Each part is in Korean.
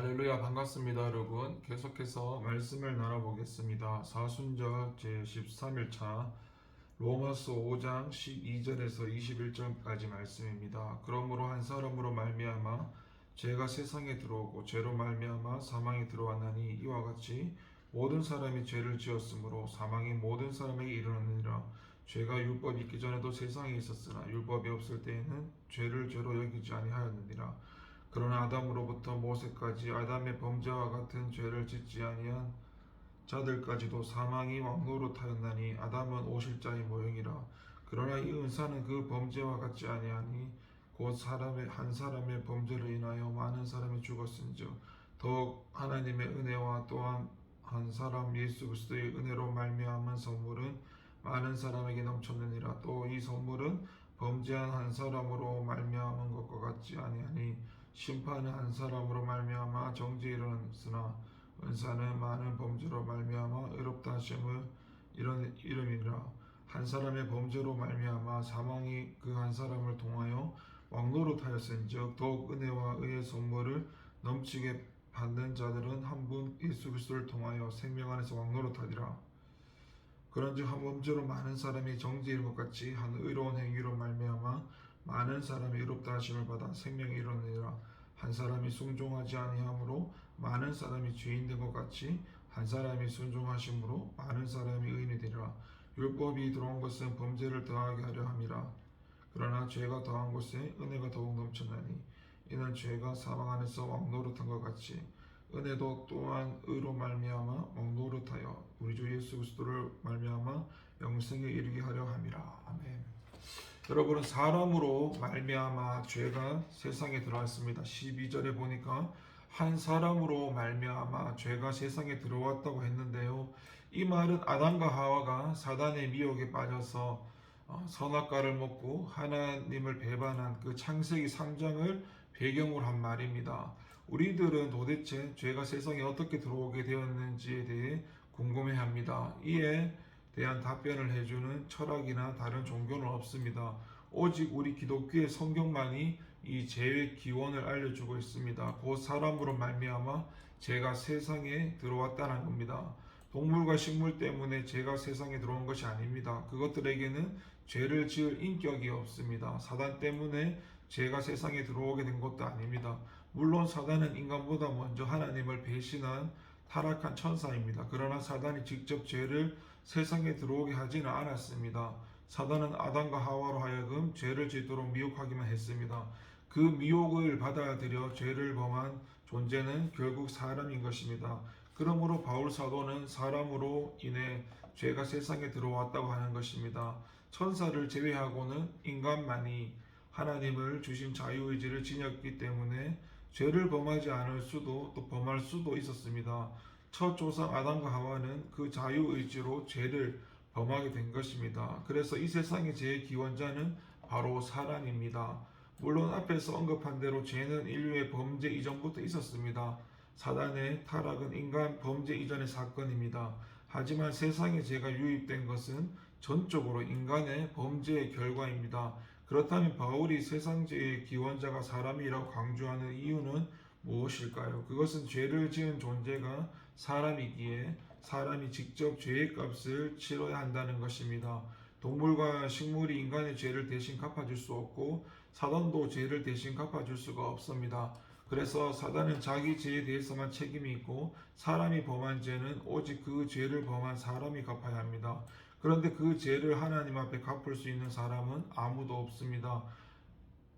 할렐루야 반갑습니다 여러분. 계속해서 말씀을 나눠보겠습니다. 사순절 제13일차 로마서 5장 12절에서 21절까지 말씀입니다. 그러므로 한 사람으로 말미암아 죄가 세상에 들어오고 죄로 말미암아 사망이 들어왔나니 이와 같이 모든 사람이 죄를 지었으므로 사망이 모든 사람에게 이르렀느니라. 죄가 율법이 있기 전에도 세상에 있었으나 율법이 없을 때에는 죄를 죄로 여기지 아니하였느니라. 그러나 아담으로부터 모세까지 아담의 범죄와 같은 죄를 짓지 아니한 자들까지도 사망이 왕노릇하였나니 아담은 오실자의 모형이라. 그러나 이 은사는 그 범죄와 같지 아니하니 곧 한 사람의 범죄로 인하여 많은 사람이 죽었은즉 더욱 하나님의 은혜와 또한 한 사람 예수 그리스도의 은혜로 말미암은 선물은 많은 사람에게 넘쳤느니라. 또 이 선물은 범죄한 한 사람으로 말미암은 것과 같지 아니하니 심판은 한 사람으로 말미암아 정죄에 이르렀으나 은사는 많은 범죄로 말미암아 의롭다 하심을 이름이라. 한 사람의 범죄로 말미암아 사망이 그 한 사람을 통하여 왕노릇하였은즉 더욱 은혜와 의의 선물을 넘치게 받는 자들은 한 분 예수 그리스도를 통하여 생명 안에서 왕노릇하리라. 그런즉 한 범죄로 많은 사람이 정죄에 이른 것 같이 한 의로운 행위로 말미암아 많은 사람이 의롭다 하심을 받아 생명이 이르느니라. 한 사람이 순종하지 아니함으로 많은 사람이 죄인 된 것 같이 한 사람이 순종하심으로 많은 사람이 의인이 되리라. 율법이 들어온 것은 범죄를 더하게 하려 함이라. 그러나 죄가 더한 곳에 은혜가 더욱 넘쳤나니 이는 죄가 사망 안에서 왕노릇한 것 같이 은혜도 또한 의로 말미암아 왕노릇하여 우리 주 예수 그리스도를 말미암아 영생에 이르게 하려 함이라. 아멘. 여러분은 사람으로 말미암아 죄가 세상에 들어왔습니다. 12절에 보니까 한 사람으로 말미암아 죄가 세상에 들어왔다고 했는데요. 이 말은 아담과 하와가 사단의 미혹에 빠져서 선악과를 먹고 하나님을 배반한 그 창세기 3장을 배경으로 한 말입니다. 우리들은 도대체 죄가 세상에 어떻게 들어오게 되었는지에 대해 궁금해합니다. 이에 대한 답변을 해주는 철학이나 다른 종교는 없습니다. 오직 우리 기독교의 성경만이 이 죄의 기원을 알려주고 있습니다. 곧 사람으로 말미암아 죄가 세상에 들어왔다는 겁니다. 동물과 식물 때문에 죄가 세상에 들어온 것이 아닙니다. 그것들에게는 죄를 지을 인격이 없습니다. 사단 때문에 죄가 세상에 들어오게 된 것도 아닙니다. 물론 사단은 인간보다 먼저 하나님을 배신한 타락한 천사입니다. 그러나 사단이 직접 죄를 세상에 들어오게 하지는 않았습니다. 사단은 아담과 하와로 하여금 죄를 짓도록 미혹하기만 했습니다. 그 미혹을 받아들여 죄를 범한 존재는 결국 사람인 것입니다. 그러므로 바울 사도는 사람으로 인해 죄가 세상에 들어왔다고 하는 것입니다. 천사를 제외하고는 인간만이 하나님을 주신 자유의지를 지녔기 때문에 죄를 범하지 않을 수도 또 범할 수도 있었습니다. 첫 조상 아담과 하와는 그 자유의지로 죄를 범하게 된 것입니다. 그래서 이 세상의 죄의 기원자는 바로 사람입니다. 물론 앞에서 언급한 대로 죄는 인류의 범죄 이전부터 있었습니다. 사단의 타락은 인간 범죄 이전의 사건입니다. 하지만 세상에 죄가 유입된 것은 전적으로 인간의 범죄의 결과입니다. 그렇다면 바울이 세상 죄의 기원자가 사람이라고 강조하는 이유는 무엇일까요? 그것은 죄를 지은 존재가 사람이기에 사람이 직접 죄의 값을 치러야 한다는 것입니다. 동물과 식물이 인간의 죄를 대신 갚아줄 수 없고 사단도 죄를 대신 갚아줄 수가 없습니다. 그래서 사단은 자기 죄에 대해서만 책임이 있고 사람이 범한 죄는 오직 그 죄를 범한 사람이 갚아야 합니다. 그런데 그 죄를 하나님 앞에 갚을 수 있는 사람은 아무도 없습니다.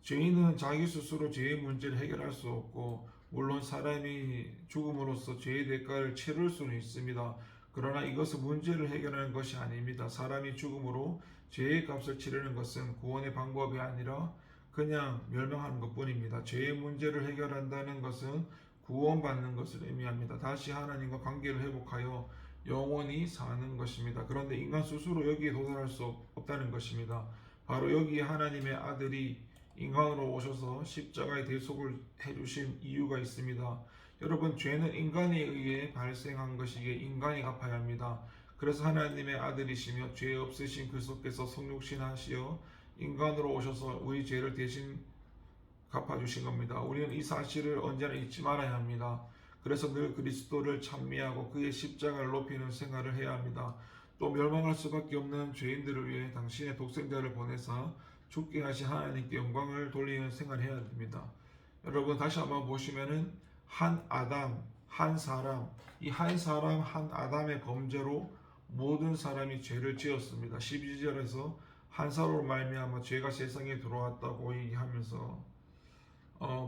죄인은 자기 스스로 죄의 문제를 해결할 수 없고 물론 사람이 죽음으로써 죄의 대가를 치를 수는 있습니다. 그러나 이것은 문제를 해결하는 것이 아닙니다. 사람이 죽음으로 죄의 값을 치르는 것은 구원의 방법이 아니라 그냥 멸망하는 것뿐입니다. 죄의 문제를 해결한다는 것은 구원받는 것을 의미합니다. 다시 하나님과 관계를 회복하여 영원히 사는 것입니다. 그런데 인간 스스로 여기에 도달할 수 없다는 것입니다. 바로 여기에 하나님의 아들이 인간으로 오셔서 십자가의 대속을 해주신 이유가 있습니다. 여러분, 죄는 인간에 의해 발생한 것이기에 인간이 갚아야 합니다. 그래서 하나님의 아들이시며 죄 없으신 그리스도께서 성육신하시어 인간으로 오셔서 우리 죄를 대신 갚아주신 겁니다. 우리는 이 사실을 언제나 잊지 말아야 합니다. 그래서 늘 그리스도를 찬미하고 그의 십자가를 높이는 생활을 해야 합니다. 또 멸망할 수밖에 없는 죄인들을 위해 당신의 독생자를 보내사 죽게 하신 하나님께 영광을 돌리는 생활을 해야 됩니다. 여러분 다시 한번 보시면은 한 아담, 한 사람, 이 한 사람, 한 아담의 범죄로 모든 사람이 죄를 지었습니다. 12절에서 한 사람으로 말미암아 죄가 세상에 들어왔다고 얘기하면서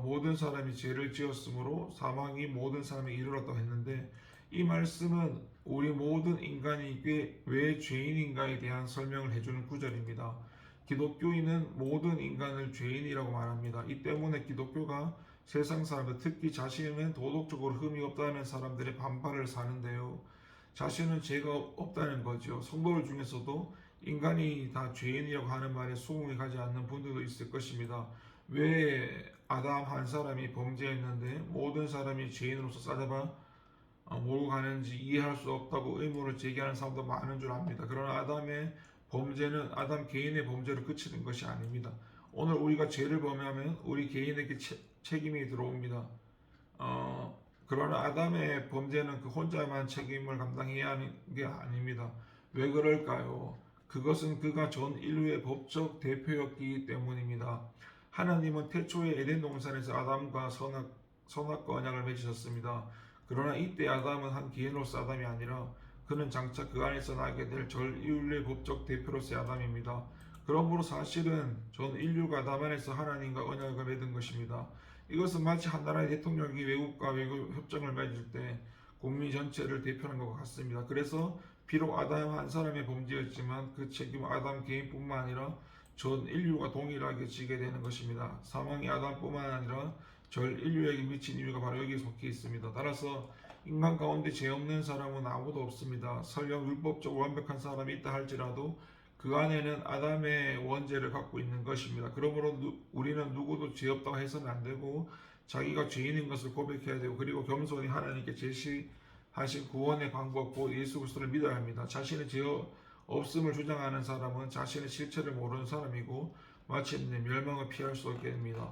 모든 사람이 죄를 지었으므로 사망이 모든 사람에 이르렀다고 했는데, 이 말씀은 우리 모든 인간이 왜 죄인인가에 대한 설명을 해주는 구절입니다. 기독교인은 모든 인간을 죄인이라고 말합니다. 이 때문에 기독교가 세상 사람들, 특히 자신은 도덕적으로 흠이 없다는 사람들의 반발을 사는데요. 자신은 죄가 없다는 거죠. 성도들 중에서도 인간이 다 죄인이라고 하는 말에 수긍이 가지 않는 분들도 있을 것입니다. 왜 아담 한 사람이 범죄했는데 모든 사람이 죄인으로서 싸잡아 몰고 가는지 이해할 수 없다고 의문을 제기하는 사람도 많은 줄 압니다. 그러나 아담의 범죄는 아담 개인의 범죄로 그치는 것이 아닙니다. 오늘 우리가 죄를 범하면 우리 개인에게 책임이 들어옵니다. 그러나 아담의 범죄는 그 혼자만 책임을 감당해야 하는 게 아닙니다. 왜 그럴까요? 그것은 그가 전 인류의 법적 대표였기 때문입니다. 하나님은 태초에 에덴 동산에서 아담과 선악과 언약을 맺으셨습니다. 그러나 이때 아담은 한 개인으로서 아담이 아니라 그는 장차 그 안에서 나게 될 전 인류의 법적 대표로서의 아담입니다. 그러므로 사실은 전 인류가 아담 안에서 하나님과 언약을 맺은 것입니다. 이것은 마치 한 나라의 대통령이 외국과 외국 협정을 맺을 때 국민 전체를 대표하는 것과 같습니다. 그래서 비록 아담 한 사람의 범죄였지만 그 책임은 아담 개인뿐만 아니라 전 인류가 동일하게 지게 되는 것입니다. 사망이 아담뿐만 아니라 전 인류에게 미친 이유가 바로 여기에 속해 있습니다. 따라서 인간 가운데 죄 없는 사람은 아무도 없습니다. 설령 율법적으로 완벽한 사람이 있다 할지라도 그 안에는 아담의 원죄를 갖고 있는 것입니다. 그러므로 우리는 누구도 죄 없다고 해서는 안 되고 자기가 죄인인 것을 고백해야 되고, 그리고 겸손히 하나님께 제시하신 구원의 방법 곧 예수 그리스도를 믿어야 합니다. 자신의 죄 없음을 주장하는 사람은 자신의 실체를 모르는 사람이고 마침내 멸망을 피할 수 없게 됩니다.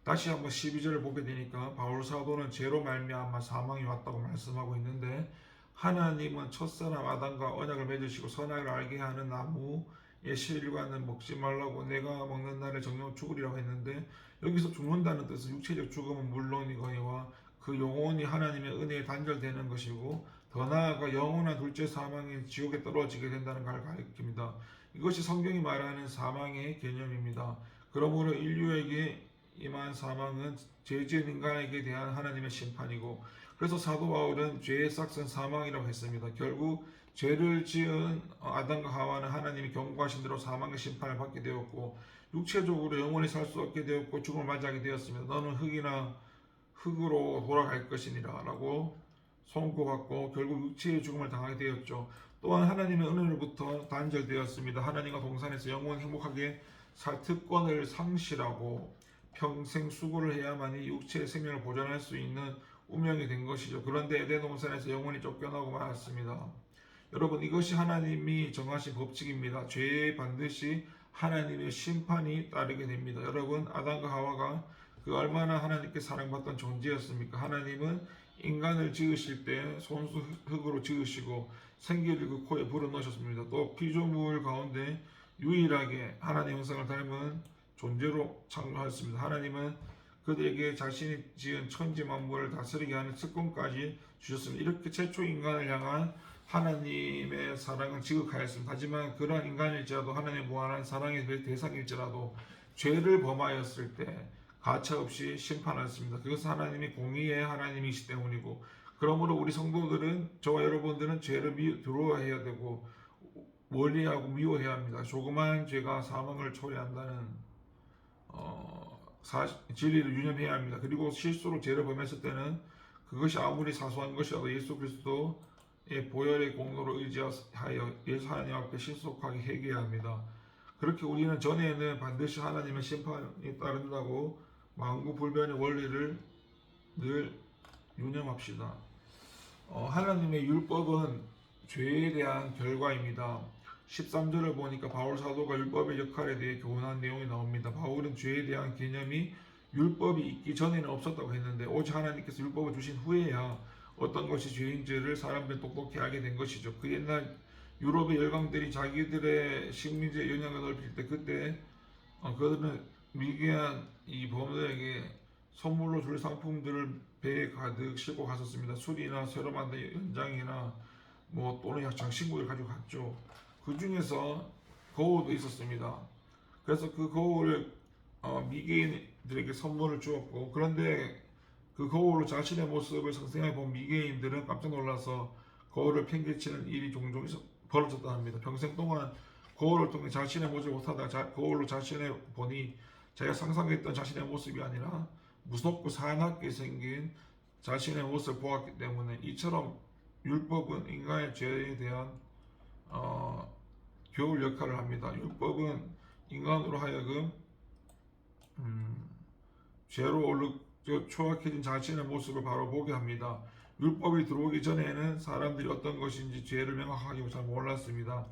다시 한번 12절을 보게 되니까 바울 사도는 죄로 말미암아 사망이 왔다고 말씀하고 있는데, 하나님은 첫사람 아담과 언약을 맺으시고 선악을 알게 하는 나무의 실과는 먹지 말라고 내가 먹는 날에 정령 죽으리라고 했는데, 여기서 죽는다는 뜻은 육체적 죽음은 물론이거니와 그 영혼이 하나님의 은혜에 단절되는 것이고, 더 나아가 영원한 둘째 사망인 지옥에 떨어지게 된다는 걸 가리킵니다. 이것이 성경이 말하는 사망의 개념입니다. 그러므로 인류에게 임한 사망은 죄 지은 인간에게 대한 하나님의 심판이고, 그래서 사도 바울은 죄의 싹은 사망이라고 했습니다. 결국 죄를 지은 아담과 하와는 하나님이 경고하신 대로 사망의 심판을 받게 되었고, 육체적으로 영원히 살 수 없게 되었고 죽음을 맞이하게 되었습니다. 너는 흙으로 돌아갈 것이니라 라고 선고받고 결국 육체의 죽음을 당하게 되었죠. 또한 하나님의 은혜로부터 단절되었습니다. 하나님과 동산에서 영원히 행복하게 살 특권을 상실하고 평생 수고를 해야만이 육체의 생명을 보존할 수 있는 운명이 된 것이죠. 그런데 에덴 동산에서 영원히 쫓겨나고 말았습니다. 여러분, 이것이 하나님이 정하신 법칙입니다. 죄에 반드시 하나님의 심판이 따르게 됩니다. 여러분, 아담과 하와가 그 얼마나 하나님께 사랑받던 존재였습니까? 하나님은 인간을 지으실 때 손수 흙으로 지으시고 생기를 그 코에 불어넣으셨습니다. 또 피조물 가운데 유일하게 하나님 형상을 닮은 존재로 창조하였습니다. 하나님은 그들에게 자신이 지은 천지 만물을 다스리게 하는 특권까지 주셨습니다. 이렇게 최초 인간을 향한 하나님의 사랑은 지극하였습니다. 하지만 그런 인간일지라도 하나님의 무한한 사랑의 대상일지라도 죄를 범하였을 때 가차없이 심판하였습니다. 그것은 하나님이 공의의 하나님이시기 때문이고, 그러므로 우리 성도들은, 저와 여러분들은 죄를 두려워해야 되고 멀리하고 미워해야 합니다. 조그마한 죄가 사망을 초래한다는 진리를 유념해야 합니다. 그리고 실수로 죄를 범했을 때는 그것이 아무리 사소한 것이라도 예수 그리스도의 보혈의 공로로 의지하여 예수 하나님 앞에 신속하게 회개해야 합니다. 그렇게 우리는 전에는 반드시 하나님의 심판이 따른다고 만구불변의 원리를 늘 유념합시다. 하나님의 율법은 죄에 대한 결과입니다. 13절을 보니까 바울 사도가 율법의 역할에 대해 교훈한 내용이 나옵니다. 바울은 죄에 대한 개념이 율법이 있기 전에는 없었다고 했는데 오직 하나님께서 율법을 주신 후에야 어떤 것이 죄인지를 사람들이 똑똑히 알게 된 것이죠. 그 옛날 유럽의 열강들이 자기들의 식민지의 영향을 넓힐 때 그때 그들은 미개한 이 범들에게 선물로 줄 상품들을 배에 가득 싣고 갔었습니다. 술이나 새로 만든 연장이나 뭐 또는 장신구를 가지고 갔죠. 그 중에서 거울도 있었습니다. 그래서 그 거울을 미개인들에게 선물을 주었고, 그런데 그 거울로 자신의 모습을 상생해 본 미개인들은 깜짝 놀라서 거울을 팽개치는 일이 종종 벌어졌다 합니다. 평생 동안 거울을 통해 자신의 모습을 못하다가 거울로 자신을 보니 자기가 상상했던 자신의 모습이 아니라 무섭고 사납게 생긴 자신의 모습을 보았기 때문에 이처럼 율법은 인간의 죄에 대한 교훈 역할을 합니다. 율법은 인간으로 하여금 죄로 초악해진 자신의 모습을 바로 보게 합니다. 율법이 들어오기 전에는 사람들이 어떤 것인지 죄를 명확하게 잘 몰랐습니다.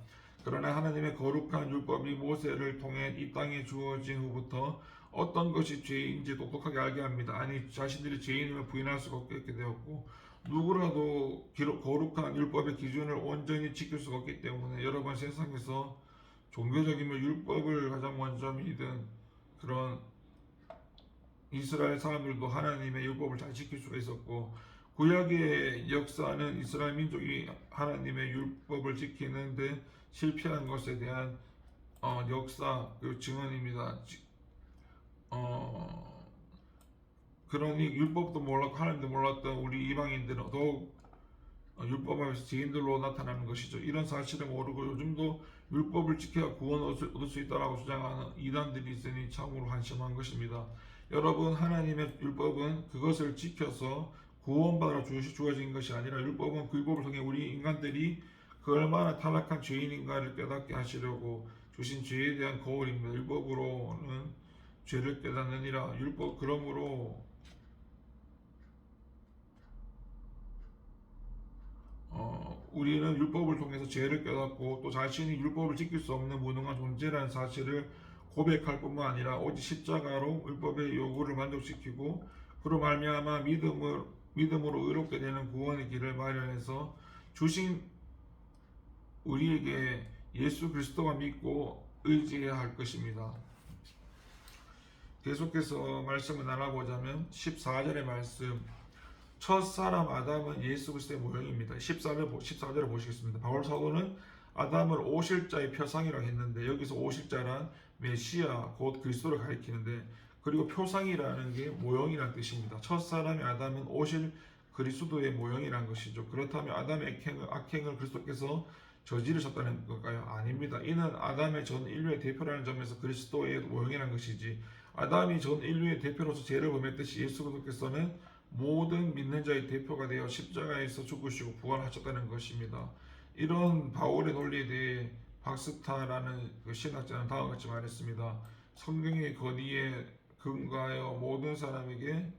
그러나 하나님의 거룩한 율법이 모세를 통해 이 땅에 주어진 후부터 어떤 것이 죄인지 똑똑하게 알게 합니다. 아니 자신들이 죄인임을 부인할 수가 없게 되었고 누구라도 거룩한 율법의 기준을 온전히 지킬 수가 없기 때문에 여러분 세상에서 종교적이면 율법을 가장 먼저 믿은 그런 이스라엘 사람들도 하나님의 율법을 잘 지킬 수가 있었고 구약의 역사는 이스라엘 민족이 하나님의 율법을 지키는데 실패한 것에 대한 역사 그 증언입니다. 그러니 율법도 몰랐고 하나님도 몰랐던 우리 이방인들은 더욱 율법 앞에서 죄인들로 나타나는 것이죠. 이런 사실을 모르고 요즘도 율법을 지켜야 구원을 얻을 수 있다라고 주장하는 이단들이 있으니 참으로 한심한 것입니다. 여러분 하나님의 율법은 그것을 지켜서 구원받으러 주어진 것이 아니라 율법은 그 율법을 통해 우리 인간들이 그 얼마나 타락한 죄인인가를 깨닫게 하시려고 주신 죄에 대한 거울입니다. 율법으로는 죄를 깨닫느니라. 율법 그러므로 우리는 율법을 통해서 죄를 깨닫고 또 자신이 율법을 지킬 수 없는 무능한 존재라는 사실을 고백할 뿐만 아니라 오직 십자가로 율법의 요구를 만족시키고 그로 말미암아 믿음으로 의롭게 되는 구원의 길을 마련해서 주신 우리에게 예수 그리스도만 믿고 의지해야 할 것입니다. 계속해서 말씀을 나눠보자면 14절의 말씀 첫 사람 아담은 예수 그리스도의 모형입니다. 14절을 보시겠습니다. 바울 사도는 아담을 오실 자의 표상이라고 했는데 여기서 오실 자란 메시아 곧 그리스도를 가리키는데 그리고 표상이라는 게 모형이라는 뜻입니다. 첫 사람의 아담은 오실 그리스도의 모형이라는 것이죠. 그렇다면 아담의 악행을 그리스도께서 저지르셨다는 걸까요? 아닙니다. 이는 아담의 전 인류의 대표라는 점에서 그리스도의 모형이라는 것이지 아담이 전 인류의 대표로서 죄를 범했듯이 예수 그리스도께서는 모든 믿는 자의 대표가 되어 십자가에서 죽으시고 부활하셨다는 것입니다. 이런 바울의 논리에 대해 박스타라는 그 신학자는 다음과 같이 말했습니다. 성경의 권위에 근거하여 모든 사람에게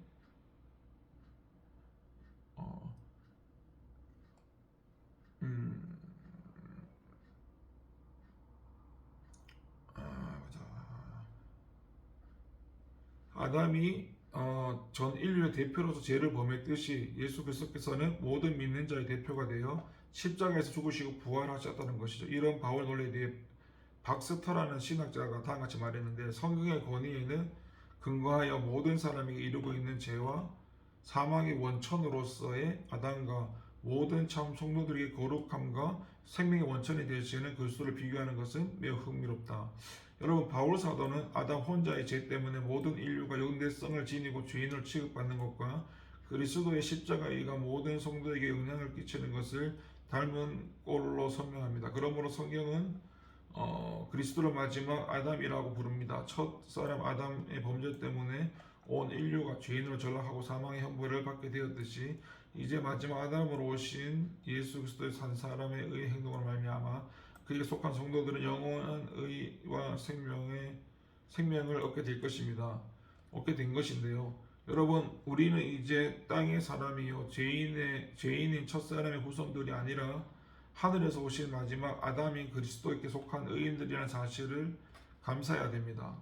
아담이 전 인류의 대표로서 죄를 범했듯이 예수 그리스도께서는 모든 믿는 자의 대표가 되어 십자가에서 죽으시고 부활하셨다는 것이죠. 이런 바울 논리에 대해 박스터라는 신학자가 다음과 같이 말했는데 성경의 권위에는 근거하여 모든 사람에게 이루고 있는 죄와 사망의 원천으로서의 아담과 모든 참 성도들에게 거룩함과 생명의 원천이 되시는 그리스도를 비교하는 것은 매우 흥미롭다. 여러분 바울 사도는 아담 혼자의 죄 때문에 모든 인류가 영대성을 지니고 죄인을 취급받는 것과 그리스도의 십자가의가 모든 성도에게 영향을 끼치는 것을 닮은 꼴로 설명합니다. 그러므로 성경은 그리스도를 마지막 아담이라고 부릅니다. 첫 사람 아담의 범죄 때문에 온 인류가 죄인으로 전락하고 사망의 형벌을 받게 되었듯이 이제 마지막 아담으로 오신 예수 그리스도의 산 사람의 의의 행동으로 말미암아 그에게 속한 성도들은 영원한 의와 생명을 얻게 될 것입니다. 얻게 된 것인데요. 여러분 우리는 이제 땅의 사람이요 죄인인 첫사람의 후손들이 아니라 하늘에서 오신 마지막 아담인 그리스도에게 속한 의인들이라는 사실을 감사해야 됩니다.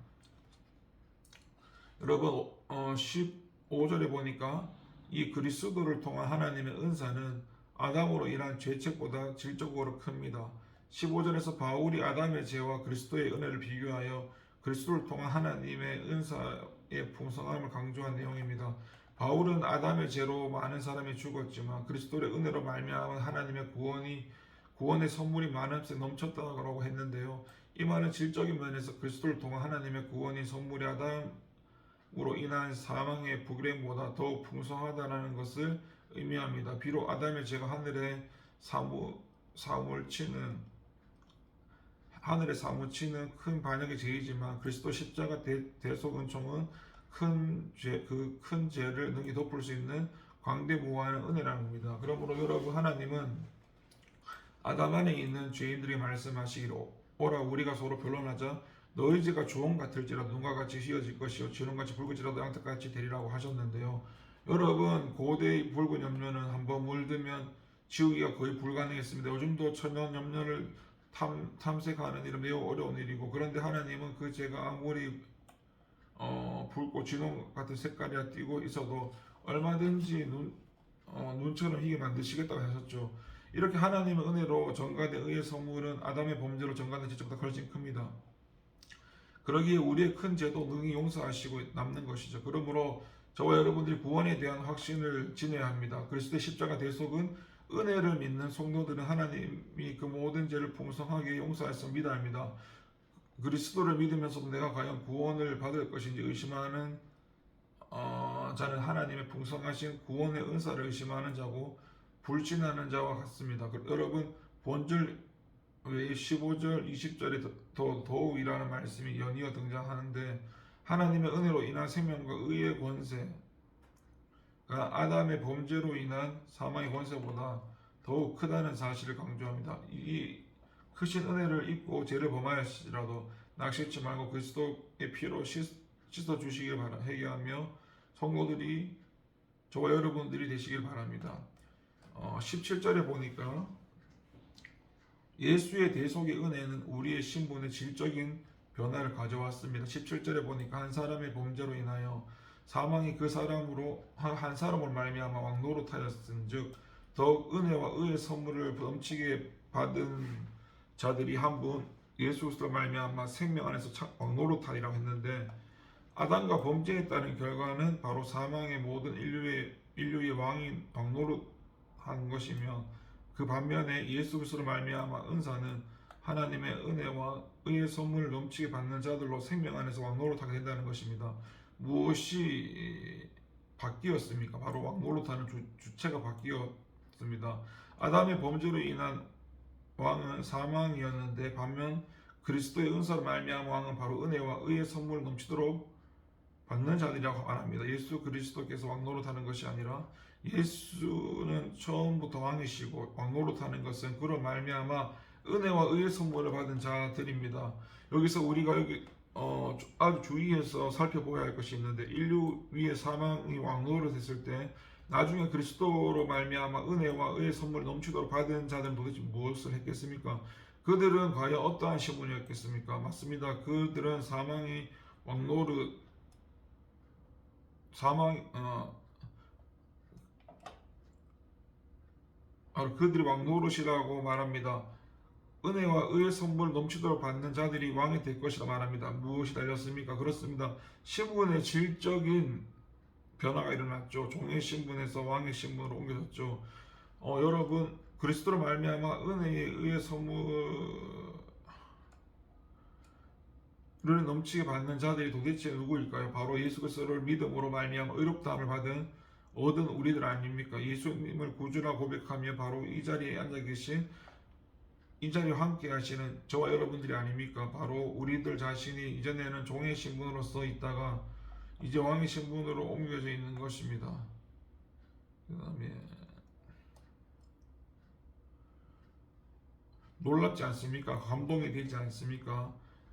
여러분 15절에 보니까 이 그리스도를 통한 하나님의 은사는 아담으로 인한 죄책보다 질적으로 큽니다. 15절에서 바울이 아담의 죄와 그리스도의 은혜를 비교하여 그리스도를 통한 하나님의 은사의 풍성함을 강조한 내용입니다. 바울은 아담의 죄로 많은 사람이 죽었지만 그리스도의 은혜로 말미암아 하나님의 구원의 선물이 많음새 넘쳤다고 했는데요. 이 말은 질적인 면에서 그리스도를 통한 하나님의 구원의 선물이 아담으로 인한 사망의 불행보다 더욱 풍성하다는 것을 의미합니다. 비록 아담의 죄가 하늘에 사무치는 큰 반역의 죄이지만 그리스도 십자가 대속 은총은 그 큰 죄를 능히 덮을 수 있는 광대무한한 은혜라는 겁니다. 그러므로 여러분, 하나님은 아담 안에 있는 죄인들이 말씀하시기로 오라 우리가 서로 변론하자 너희 죄가 주홍 같을지라도 눈과 같이 휘어질 것이요 지름같이 붉을지라도 양털같이 되리라고 하셨는데요. 여러분, 고대의 붉은 염료는 한번 물들면 지우기가 거의 불가능했습니다. 요즘도 천연 염료를 탐색하는 일은 매우 어려운 일이고, 그런데 하나님은 그 죄가 아무리 붉고 진홍 같은 색깔이 띄고 있어도 얼마든지 눈처럼 희게 만드시겠다고 하셨죠. 이렇게 하나님의 은혜로 전가된 의의 선물은 아담의 범죄로 전가된 죄보다 훨씬 큽니다. 그러기에 우리의 큰 죄도 능히 용서하시고 남는 것이죠. 그러므로 저와 여러분들이 구원에 대한 확신을 지녀야 합니다. 그리스도의 십자가 대속은 은혜를 믿는 성도들은 하나님이 그 모든 죄를 풍성하게 용서하셔서 믿어야 합니다. 그리스도를 믿으면서도 내가 과연 구원을 받을 것인지 의심하는 자는 하나님의 풍성하신 구원의 은사를 의심하는 자고 불신하는 자와 같습니다. 여러분, 본절 외에 15절, 20절에 더욱이라는 말씀이 연이어 등장하는데, 하나님의 은혜로 인한 생명과 의의 권세가 아담의 범죄로 인한 사망의 권세보다 더욱 크다는 사실을 강조합니다. 이 크신 은혜를 입고 죄를 범하였을지라도 낙심치 말고 그리스도의 피로 씻어주시길 회개하며 성도들이 저와 여러분들이 되시길 바랍니다. 17절에 보니까 예수의 대속의 은혜는 우리의 신분의 질적인 변화를 가져왔습니다. 17절에 보니까 한 사람의 범죄로 인하여 사망이 한 사람으로 말미암아 왕노릇하였은즉 더욱 은혜와 의의 선물을 넘치게 받은 자들이 한 분 예수 그리스도로 말미암아 생명 안에서 왕노릇하리라고 했는데, 아담과 범죄에 따른 결과는 바로 사망의 모든 인류의 왕인 왕노릇한 것이며, 그 반면에 예수 그리스도로 말미암아 은사는 하나님의 은혜와 의의 선물을 넘치게 받는 자들로 생명 안에서 왕노릇하게 된다는 것입니다. 무엇이 바뀌었습니까? 바로 왕노릇하는 주체가 바뀌었습니다. 아담의 범죄로 인한 왕은 사망이었는데, 반면 그리스도의 은사로 말미암아 왕은 바로 은혜와 의의 선물을 넘치도록 받는 자들이라고 말합니다. 예수 그리스도께서 왕노릇하는 것이 아니라 예수는 처음부터 왕이시고 왕노릇하는 것은 그로 말미암아 은혜와 의의 선물을 받은 자들입니다. 여기서 우리가 아주 주의해서 살펴보아야 할 것이 있는데, 인류 위에 사망이 왕노릇했을 때 나중에 그리스도로 말미암아 은혜와 의의 선물을 넘치도록 받은 자들은 도대체 무엇을 했겠습니까? 그들은 과연 어떠한 신분이었겠습니까? 맞습니다. 그들은 그들이 왕노릇이라고 말합니다. 은혜와 의의 선물을 넘치도록 받는 자들이 왕이 될 것이라 말합니다. 무엇이 달렸습니까? 그렇습니다. 신분의 질적인 변화가 일어났죠. 종의 신분에서 왕의 신분으로 옮겨졌죠. 여러분, 그리스도로 말미암아 은혜에 의의 선물을 넘치게 받는 자들이 도대체 누구일까요? 바로 예수 그리스도를 믿음으로 말미암아 의롭다함을 얻은 우리들 아닙니까? 예수님을 구주라 고백하며 바로 이 자리에 앉아 계신, 이 자리에 함께 하시는 저와 여러분들이 아닙니까? 바로 우리들 자신이 이전에는 종의 신분으로서 있다가 이제 왕의 신분으로 옮겨져 있는 것입니다. 그 다음에 놀랍지 않습니까? 감동이 되지 않습니까?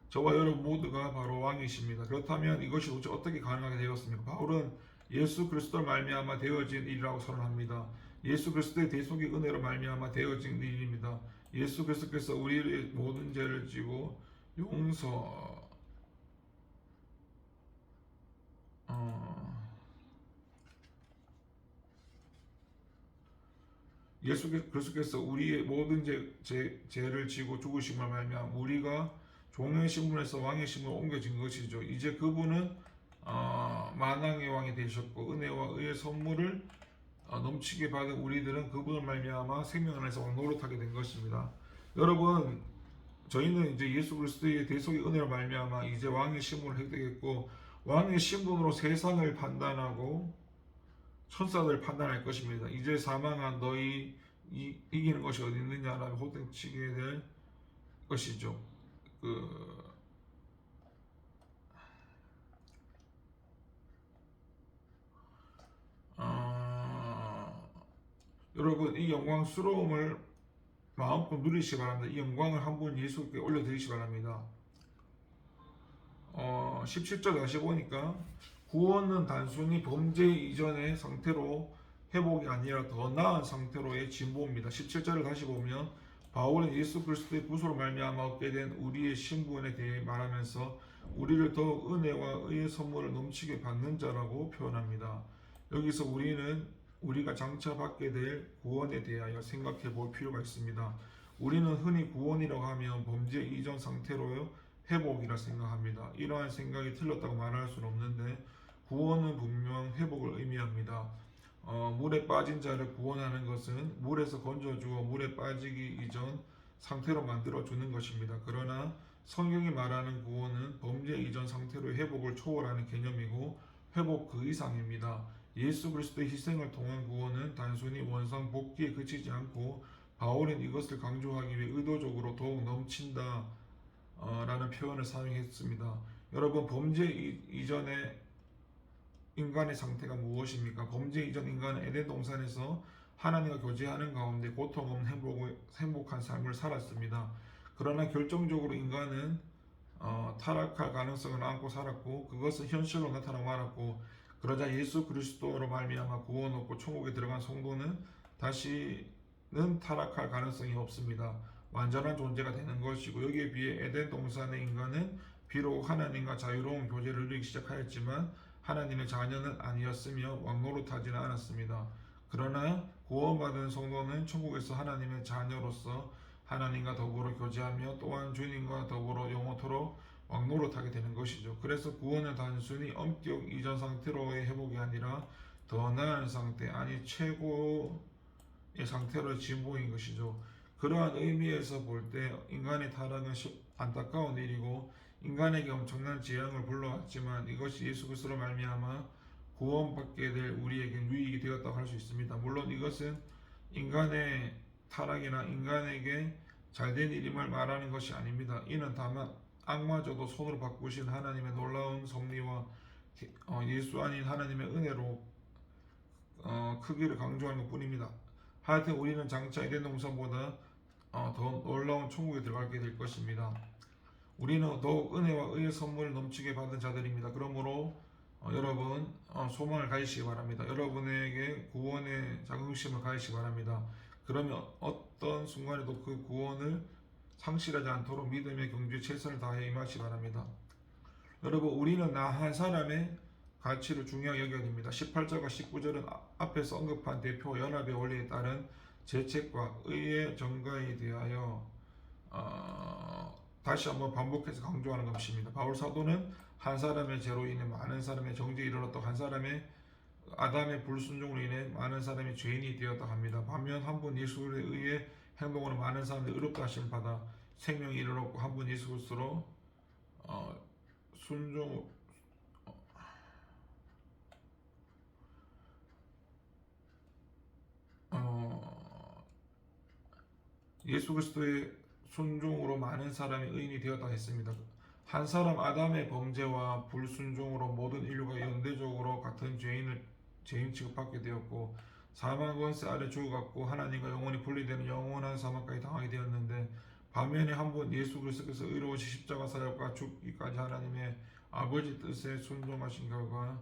저와 여러분 모두가 바로 왕이십니다. 그렇다면 이것이 도대체 어떻게 가능하게 되었습니까? 바울은 예수 그리스도로 말미암아 되어진 일이라고 선언합니다. 예수 그리스도의 대속의 은혜로 말미암아 되어진 일입니다. 예수 그리스도께서 우리의 모든 죄를 지고 그리스도께서 우리의 모든 죄를 지고 죽으심을 말미암아 우리가 종의 신분에서 왕의 신분으로 옮겨진 것이죠. 이제 그분은 만왕의 왕이 되셨고 은혜와 의의 선물을 넘치게 받은 우리들은 그분을 말미암아 생명 안에서 왕노릇하게 된 것입니다. 여러분, 저희는 이제 예수 그리스도의 대속의 은혜로 말미암아 이제 왕의 신분을 획득했고 왕의 신분으로 세상을 판단하고 천사들을 판단할 것입니다. 이제 사망한 너희 이기는 것이 어디 있느냐라고 호통치게 될 것이죠. 여러분, 이 영광스러움을 마음껏 누리시기 바랍니다. 이 영광을 한 분 예수께 올려드리시기 바랍니다. 17절 다시 보니까 구원은 단순히 범죄 이전의 상태로 회복이 아니라 더 나은 상태로의 진보입니다. 17절을 다시 보면 바울은 예수 그리스도의 부수로 말미암아 얻게 된 우리의 신분에 대해 말하면서 우리를 더욱 은혜와 의의 선물을 넘치게 받는 자라고 표현합니다. 여기서 우리가 장차 받게 될 구원에 대하여 생각해 볼 필요가 있습니다. 우리는 흔히 구원이라고 하면 범죄 이전 상태로 회복이라 생각합니다. 이러한 생각이 틀렸다고 말할 수는 없는데 구원은 분명 회복을 의미합니다. 물에 빠진 자를 구원하는 것은 물에서 건져주어 물에 빠지기 이전 상태로 만들어주는 것입니다. 그러나 성경이 말하는 구원은 범죄 이전 상태로의 회복을 초월하는 개념이고 회복 그 이상입니다. 예수 그리스도의 희생을 통한 구원은 단순히 원상 복귀에 그치지 않고 바울은 이것을 강조하기 위해 의도적으로 더욱 넘친다 라는 표현을 사용했습니다. 여러분, 범죄 이전의 인간의 상태가 무엇입니까? 범죄 이전 인간은 에덴 동산에서 하나님과 교제하는 가운데 고통 없는 행복한 삶을 살았습니다. 그러나 결정적으로 인간은 타락할 가능성을 안고 살았고 그것은 현실로 나타나고 말았고 그러자 예수 그리스도로 말미암아 구원 얻고 천국에 들어간 성도는 다시는 타락할 가능성이 없습니다. 완전한 존재가 되는 것이고 여기에 비해 에덴 동산의 인간은 비록 하나님과 자유로운 교제를 누리기 시작하였지만 하나님의 자녀는 아니었으며 왕노릇하지는 않았습니다. 그러나 구원받은 성도는 천국에서 하나님의 자녀로서 하나님과 더불어 교제하며 또한 주님과 더불어 영원토록 왕노릇하게 되는 것이죠. 그래서 구원은 단순히 엄격 이전 상태로의 회복이 아니라 더 나은 상태, 아니 최고의 상태로의 진보인 것이죠. 그러한 의미에서 볼 때 인간의 타락은 안타까운 일이고 인간에게 엄청난 재앙을 불러왔지만 이것이 예수 그리스도로 말미암아 구원받게 될 우리에게 유익이 되었다고 할 수 있습니다. 물론 이것은 인간의 타락이나 인간에게 잘된 일임을 말하는 것이 아닙니다. 이는 다만 악마저도 손으로 바꾸신 하나님의 놀라운 섭리와 예수 아닌 하나님의 은혜로 크기를 강조하는 것뿐입니다. 하여튼 우리는 장차 에덴 동산보다 더 놀라운 천국에 들어가게 될 것입니다. 우리는 더욱 은혜와 의의 선물을 넘치게 받은 자들입니다. 그러므로 여러분 소망을 가지시기 바랍니다. 여러분에게 구원의 자긍심을 가지시기 바랍니다. 그러면 어떤 순간에도 그 구원을 상실하지 않도록 믿음의 경주에 최선을 다해 임하시기 바랍니다. 여러분, 우리는 나 한 사람의 가치를 중요하게 여겨야 됩니다. 18절과 19절은 앞에서 언급한 대표 연합의 원리에 따른 재책과 의의 전가에 대하여 다시 한번 반복해서 강조하는 것입니다. 바울 사도는 한 사람의 죄로 인해 많은 사람의 정죄에 이르렀다고 한 사람의 아담의 불순종으로 인해 많은 사람이 죄인이 되었다고 합니다. 반면 한 분 예수의 의해 행동으로 많은 사람들이 의롭다 하심을 받아 생명이 이르렀고 한 분 예수 그리스도로 예수 그리스도의 순종으로 많은 사람이 의인이 되었다 했습니다. 한 사람 아담의 범죄와 불순종으로 모든 인류가 연대적으로 같은 죄인 취급받게 되었고 사망 권세 아래 죽어갔고 하나님과 영원히 분리되는 영원한 사망까지 당하게 되었는데 반면에 한 분 예수 그리스도께서 의로우신 십자가 사역과 죽기까지 하나님의 아버지 뜻에 순종하신 결과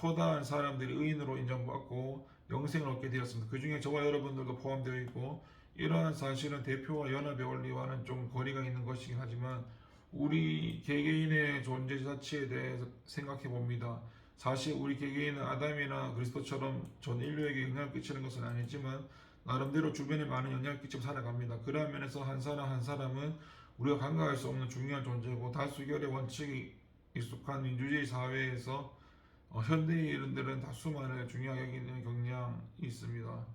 허다한 사람들이 의인으로 인정받고 영생을 얻게 되었습니다. 그 중에 저와 여러분들도 포함되어 있고 이러한 사실은 대표와 연합의 원리와는 좀 거리가 있는 것이긴 하지만 우리 개개인의 존재 자체에 대해서 생각해 봅니다. 사실 우리 개개인은 아담이나 그리스도처럼 전 인류에게 영향을 끼치는 것은 아니지만 나름대로 주변에 많은 영향을 끼치고 살아갑니다. 그러한 면에서 한 사람 한 사람은 우리가 간과할 수 없는 중요한 존재고 다수결의 원칙이 익숙한 민주주의 사회에서 현대인들은 다수만을 중요하게 여기는 경향이 있습니다.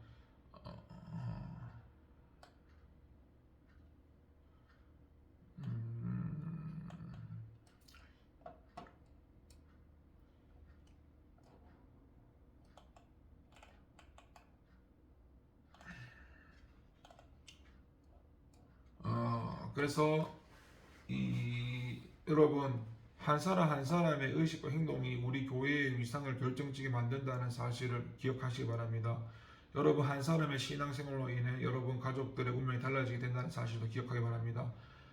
그래서 여러분 한 사람 한 사람의 의식과 행동이 우리 교회의 위상을 결정지게 만든다는 사실을 기억하시기 바랍니다. 여러분 한 사람의 신앙생활로 인해 여러분 가족들의 운명이 달라지게 된다는 사실도 기억하기 바랍니다.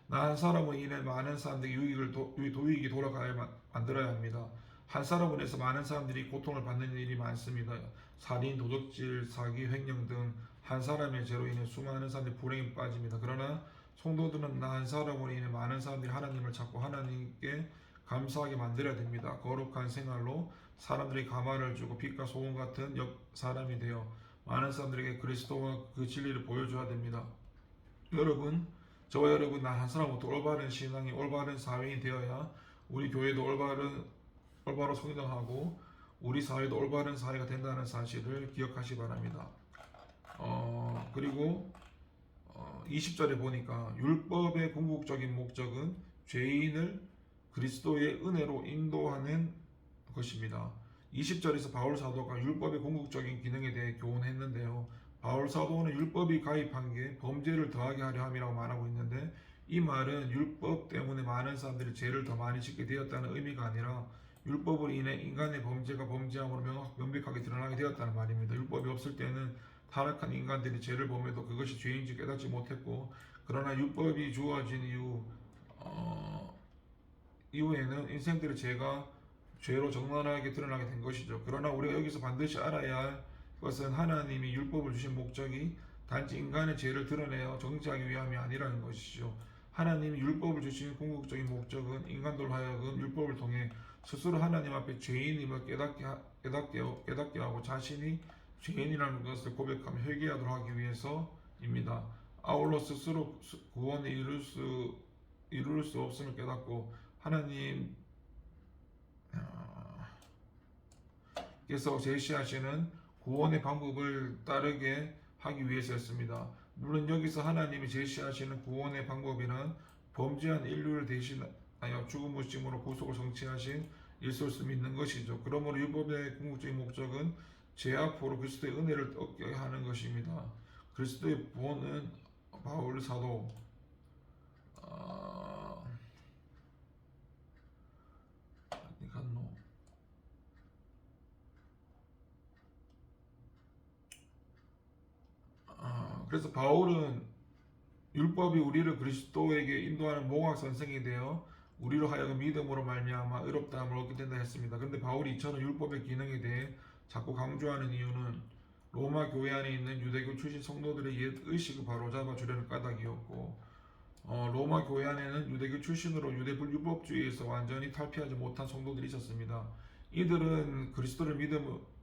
나 한 사람으로 인해 많은 사람들이 도익이 돌아가야 만들어야 합니다. 한 사람으로 해서 많은 사람들이 고통을 받는 일이 많습니다. 살인, 도적질, 사기, 횡령 등 한 사람의 죄로 인해 수많은 사람들이 불행에 빠집니다. 그러나 성도들은 나 한 사람으로 인해 많은 사람들이 하나님을 찾고 하나님께 감사하게 만들어야 됩니다. 거룩한 생활로 사람들이 감화를 주고 빛과 소금 같은 사람이 되어 많은 사람들에게 그리스도와 그 진리를 보여줘야 됩니다. 여러분, 저와 여러분 나 한 사람부터 올바른 신앙이 올바른 사회인이 되어야 우리 교회도 올바로 성장하고 우리 사회도 올바른 사회가 된다는 사실을 기억하시 바랍니다. 그리고 20절에 보니까 율법의 궁극적인 목적은 죄인을 그리스도의 은혜로 인도하는 것입니다. 20절에서 바울 사도가 율법의 궁극적인 기능에 대해 교훈했는데요. 바울 사도는 율법이 가입한 게 범죄를 더하게 하려 함이라고 말하고 있는데 이 말은 율법 때문에 많은 사람들이 죄를 더 많이 짓게 되었다는 의미가 아니라 율법으로 인해 인간의 범죄가 범죄함으로 명백하게 드러나게 되었다는 말입니다. 율법이 없을 때는 타락한 인간들이 죄를 범해도 그것이 죄인지 깨닫지 못했고 그러나 율법이 주어진 이후에는 인생들의 죄로 적나라하게 드러나게 된 것이죠. 그러나 우리가 여기서 반드시 알아야 할 것은 하나님이 율법을 주신 목적이 단지 인간의 죄를 드러내어 정죄하기 위함이 아니라는 것이죠. 하나님이 율법을 주신 궁극적인 목적은 인간들 하여금 율법을 통해 스스로 하나님 앞에 죄인임을 깨닫게 하고 자신이 죄인이라는 것을 고백하며 회개하도록 하기 위해서입니다. 아울러 스스로 구원에 이룰 수 없음을 깨닫고 하나님께서 제시하시는 구원의 방법을 따르게 하기 위해서였습니다. 물론 여기서 하나님이 제시하시는 구원의 방법이란 범죄한 인류를 대신하여 죽음을 찜으로 구속을 성취하신 예수를 믿는 것이죠. 그러므로 율법의 궁극적인 목적은 죄 앞으로 그리스도의 은혜를 얻게 하는 것입니다. 그리스도의 구원은 바울 사도 그래서 바울은 율법이 우리를 그리스도에게 인도하는 몽학 선생이 되어 우리로 하여금 믿음으로 말미암아 의롭다함을 얻게 된다 했습니다. 그런데 바울이 이처럼 율법의 기능에 대해 자꾸 강조하는 이유는 로마 교회 안에 있는 유대교 출신 성도들의 옛 의식을 바로잡아 주려는 까닭이었고 로마 교회 안에는 유대교 출신으로 유대 율법주의에서 완전히 탈피하지 못한 성도들이 있었습니다. 이들은 그리스도를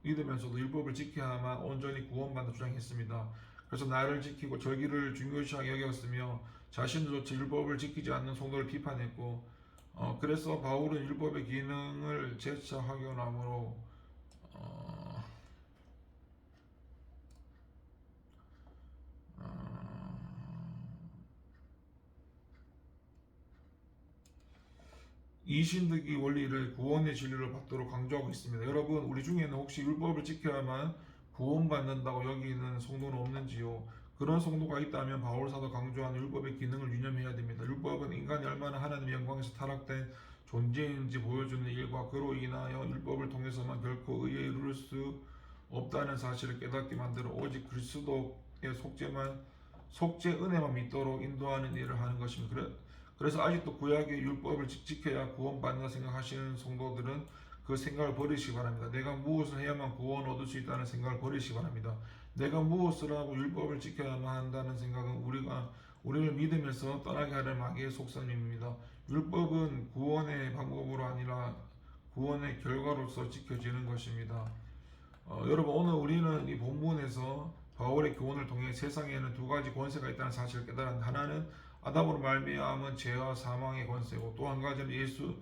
믿으면서도 율법을 지켜야만 온전히 구원받는 주장했습니다. 그래서 나를 지키고 절기를 중요시하게 여겼으며 자신조차 율법을 지키지 않는 성도를 비판했고 그래서 바울은 율법의 기능을 재차 확인함으로 이신득이 원리를 구원의 진리로 받도록 강조하고 있습니다. 여러분, 우리 중에는 혹시 율법을 지켜야만 구원받는다고 여기는 성도는 없는지요? 그런 성도가 있다면 바울 사도 강조하는 율법의 기능을 유념해야 됩니다. 율법은 인간이 얼마나 하나님의 영광에서 타락된 존재인지 보여주는 일과 그로 인하여 율법을 통해서만 결코 의에 이룰 수 없다는 사실을 깨닫게 만들어 오직 그리스도의 속죄 은혜만 믿도록 인도하는 일을 하는 것입니다. 그래서 아직도 구약의 율법을 지켜야 구원받는다 생각하시는 성도들은 그 생각을 버리시기 바랍니다. 내가 무엇을 해야만 구원 얻을 수 있다는 생각을 버리시기 바랍니다. 내가 무엇을 하고 율법을 지켜야만 한다는 생각은 우리를 믿으면서 떠나게 하는 마귀의 속셈입니다. 율법은 구원의 방법으로 아니라 구원의 결과로서 지켜지는 것입니다. 여러분, 오늘 우리는 이 본문에서 바울의 교훈을 통해 세상에는 두 가지 권세가 있다는 사실을 깨달았는데, 하나는 아담으로 말미암은 죄와 사망의 권세고, 또 한 가지는 예수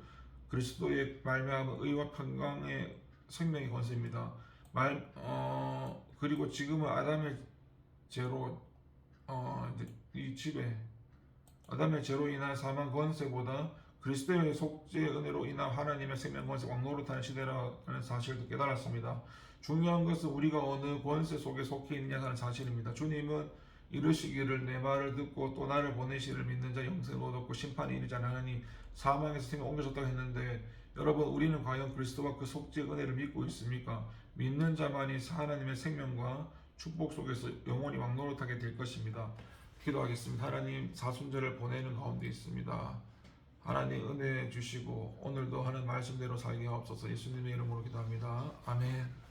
그리스도의 말미암은 의와 평강의 생명의 권세입니다. 그리고 지금은 아담의 죄로 이 집에 아담의 죄로 인한 사망 권세보다 그리스도의 속죄의 은혜로 인한 하나님의 생명 권세 왕노릇하는 시대라는 사실도 깨달았습니다. 중요한 것은 우리가 어느 권세 속에 속해 있느냐 하는 사실입니다. 주님은 이르시기를 내 말을 듣고 또 나를 보내시를 믿는 자 영생을 얻었고 심판이 있는 자는 하나님 사망에서 생명 옮겨졌다고 했는데, 여러분, 우리는 과연 그리스도와 그 속죄의 은혜를 믿고 있습니까? 믿는 자만이 하나님의 생명과 축복 속에서 영원히 왕노릇하게 될 것입니다. 기도하겠습니다. 하나님, 사순절을 보내는 가운데 있습니다. 하나님 은혜 주시고 오늘도 하는 말씀대로 살게 하옵소서. 예수님의 이름으로 기도합니다. 아멘.